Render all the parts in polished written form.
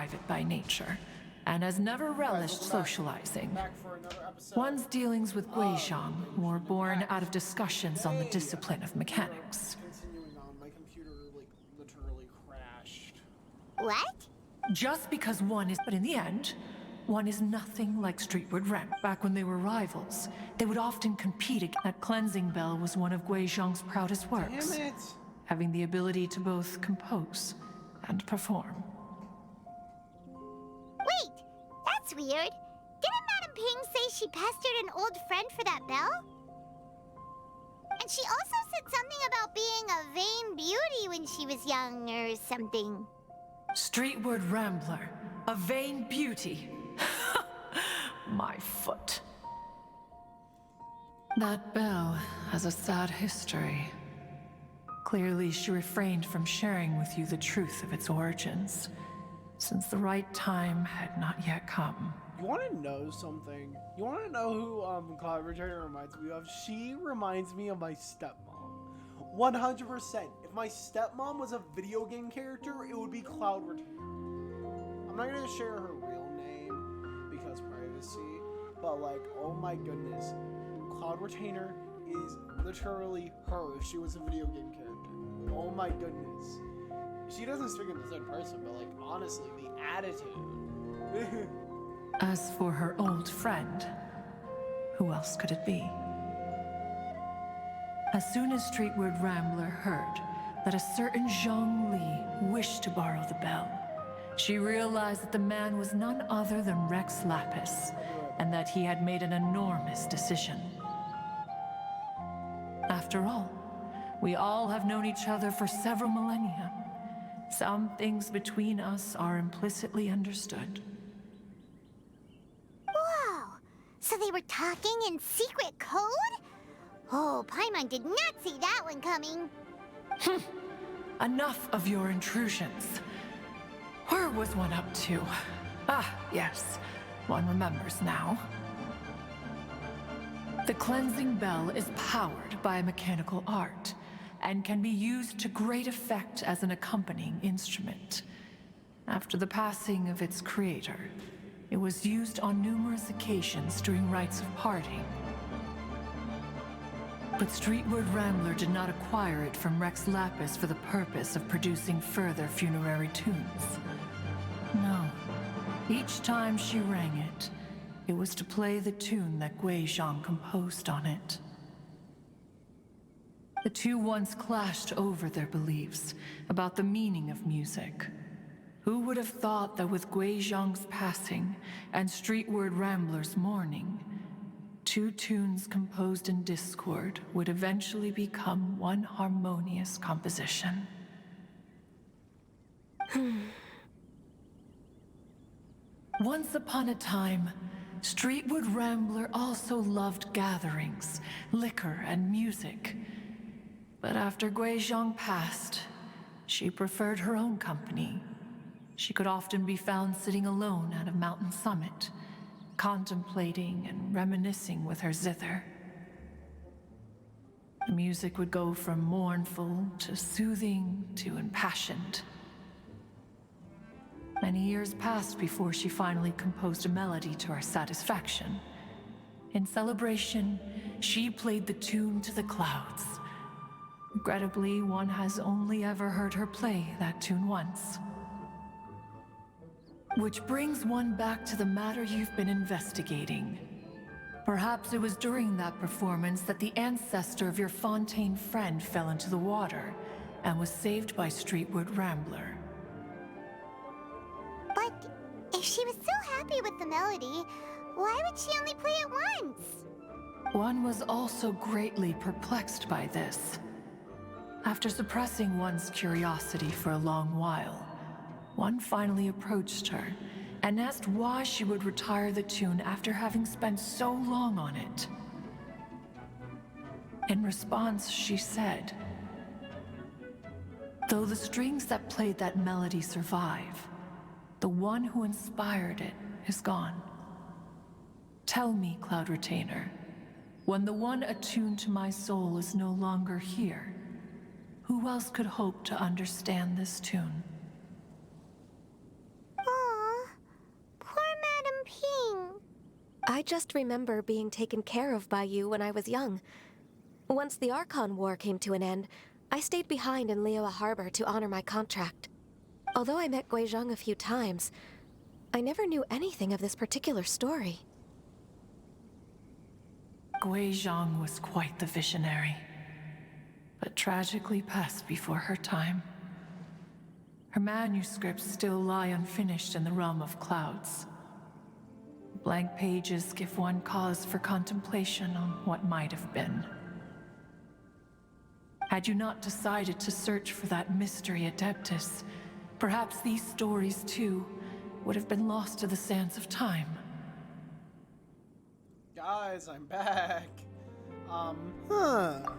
private by nature, and has never relished socializing. Back for another episode. One's dealings with Guizhang were born out of discussions on the discipline of mechanics. Continuing on, my computer literally crashed. What? Just because one is, but in the end, one is nothing like Streetward Ramp. Back when they were rivals, they would often compete again. That cleansing bell was one of Guizhang's proudest works, Damn it! having the ability to both compose and perform. Wait, that's weird. Didn't Madame Ping say she pestered an old friend for that bell? And she also said something about being a vain beauty when she was young or something. Streetward Rambler, a vain beauty. My foot. That bell has a sad history. Clearly, she refrained from sharing with you the truth of its origins, since the right time had not yet come. You want to know something? You want to know who Cloud Returner reminds me of? She reminds me of my stepmom. 100%. If my stepmom was a video game character, it would be Cloud Returner. I'm not going to share her real name because privacy, but oh my goodness. Cloud Retainer is literally her if she was a video game character. Oh my goodness. She doesn't speak in the third person, but honestly, the attitude. As for her old friend, who else could it be? As soon as Streetward Rambler heard that a certain Zhang Li wished to borrow the bell, she realized that the man was none other than Rex Lapis, and that he had made an enormous decision. After all, we all have known each other for several millennia. Some things between us are implicitly understood. Whoa! So they were talking in secret code? Oh, Paimon did not see that one coming. Enough of your intrusions. Where was one up to? Ah, yes. One remembers now. The cleansing bell is powered by a mechanical art, and can be used to great effect as an accompanying instrument. After the passing of its creator, it was used on numerous occasions during rites of parting. But Streetward Rambler did not acquire it from Rex Lapis for the purpose of producing further funerary tunes. No. Each time she rang it, it was to play the tune that Guizhang composed on it. The two once clashed over their beliefs about the meaning of music. Who would have thought that with Guizhang's passing and Streetward Rambler's mourning, two tunes composed in discord would eventually become one harmonious composition? Once upon a time, Streetward Rambler also loved gatherings, liquor, and music. But after Guizhang passed, she preferred her own company. She could often be found sitting alone at a mountain summit, contemplating and reminiscing with her zither. The music would go from mournful to soothing to impassioned. Many years passed before she finally composed a melody to her satisfaction. In celebration, she played the tune to the clouds. Regrettably, one has only ever heard her play that tune once. Which brings one back to the matter you've been investigating. Perhaps it was during that performance that the ancestor of your Fontaine friend fell into the water and was saved by Streetward Rambler. But if she was so happy with the melody, why would she only play it once? One was also greatly perplexed by this. After suppressing one's curiosity for a long while, one finally approached her and asked why she would retire the tune after having spent so long on it. In response, she said, "Though the strings that played that melody survive, the one who inspired it is gone. Tell me, Cloud Retainer, when the one attuned to my soul is no longer here, who else could hope to understand this tune?" Aww. I just remember being taken care of by you when I was young. Once the Archon War came to an end, I stayed behind in Liyue Harbor to honor my contract. Although I met Guizhong a few times, I never knew anything of this particular story. Guizhong was quite the visionary, but tragically passed before her time. Her manuscripts still lie unfinished in the realm of clouds. Blank pages give one cause for contemplation on what might have been. Had you not decided to search for that mystery Adeptus, perhaps these stories, too, would have been lost to the sands of time. Guys, I'm back.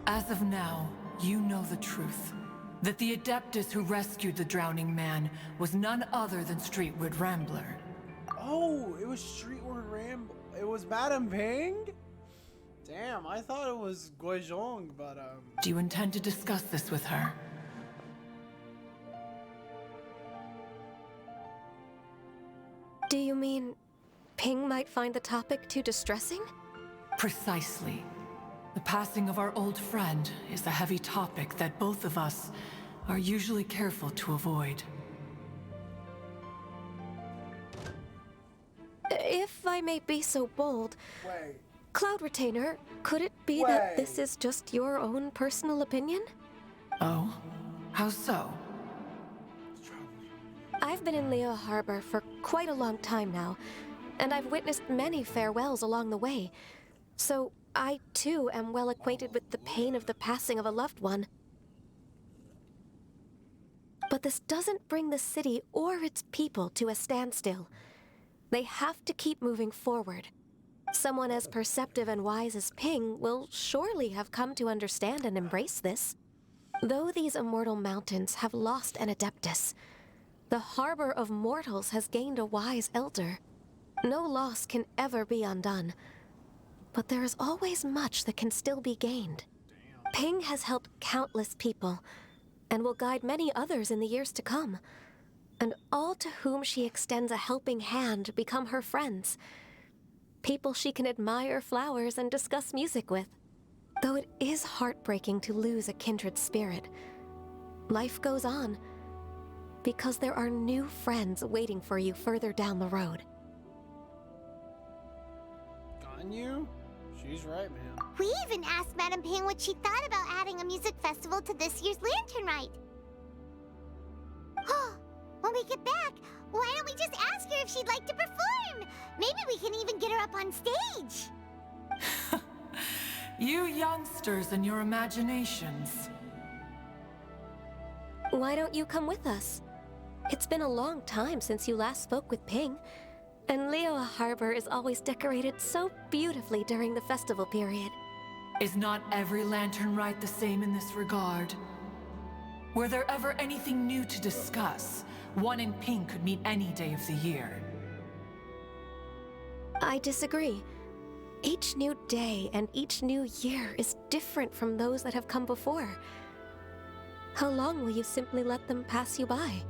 As of now, you know the truth. That the Adeptus who rescued the drowning man was none other than Streetwood Rambler. Oh, it was Streetward Ramble. It was Madame Ping? Damn, I thought it was Guizhong, but Do you intend to discuss this with her? Do you mean Ping might find the topic too distressing? Precisely. The passing of our old friend is a heavy topic that both of us are usually careful to avoid. If I may be so bold, wait. Cloud Retainer, could it be that this is just your own personal opinion? Oh? How so? I've been in Liyue Harbor for quite a long time now, and I've witnessed many farewells along the way. So I, too, am well acquainted with the pain of the passing of a loved one. But this doesn't bring the city or its people to a standstill. They have to keep moving forward. Someone as perceptive and wise as Ping will surely have come to understand and embrace this. Though these immortal mountains have lost an Adeptus, the harbor of mortals has gained a wise elder. No loss can ever be undone, but there is always much that can still be gained. Ping has helped countless people, and will guide many others in the years to come. And all to whom she extends a helping hand become her friends. People she can admire flowers and discuss music with. Though it is heartbreaking to lose a kindred spirit, life goes on, because there are new friends waiting for you further down the road. Ganyu? She's right, man. We even asked Madame Ping what she thought about adding a music festival to this year's Lantern Rite. When we get back, why don't we just ask her if she'd like to perform? Maybe we can even get her up on stage. You youngsters and your imaginations. Why don't you come with us? It's been a long time since you last spoke with Ping, and Liyue Harbor is always decorated so beautifully during the festival period. Is not every Lantern Rite the same in this regard? Were there ever anything new to discuss? One in Ping could meet any day of the year. I disagree. Each new day and each new year is different from those that have come before. How long will you simply let them pass you by?